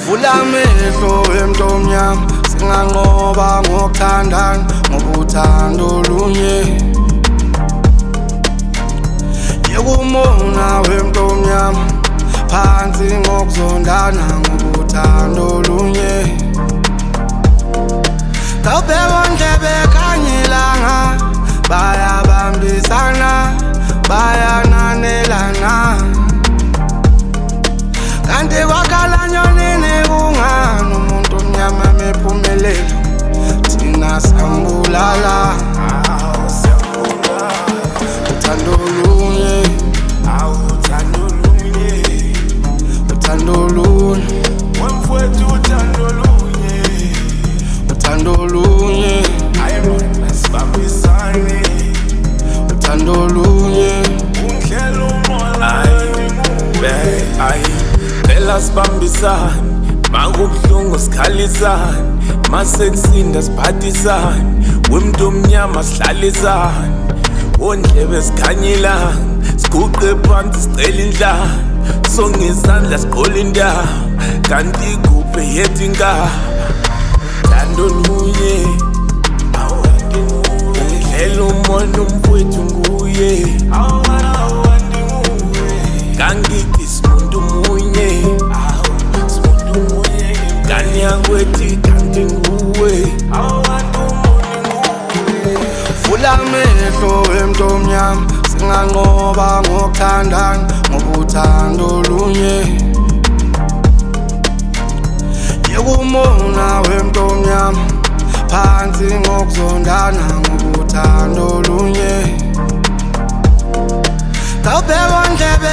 Vula amehlo emntomnyama singanqoba ngokuthandana ngokuthanda olunye. Yekumona wemntomnyama phansi ngokuzondana ngokuthanda olunye. Kawubheka ndlebe kanye ilanga bayabambisana bayananelana. Kanti kwakhala nyonini kungani umuntu omnyama mephumelela thina sambulala. Uthanda olunye, uthanda olunye, uthanda olunye, wemfowethu uthanda olunye, uthanda olunye, hayi bona sibambisane, uthanda olunye. ungihlela umoya ndimuwe, hayi phela sibambisane, makubuhlungu sikhalisane, masekusinda siphathisane, wemntu omnyama sihlalisane, ondlebe sikhanyilanga, siguqe phansi sicela indlala, sonke isandla siqola intaba, kanti kuphe yethu inkaba. Thanda olunye, ungihlela umoya umfowethu nguye, kangithi simuntu munye, kani yakwethi kanti nguwe. Vula amehlo emntomnyama singanqoba ngokuthandana ngokuthanda olunye. Yekumona wemntomnyama phansi ngokuzondana ngokuthanda olunye. Kawubheka ndlebe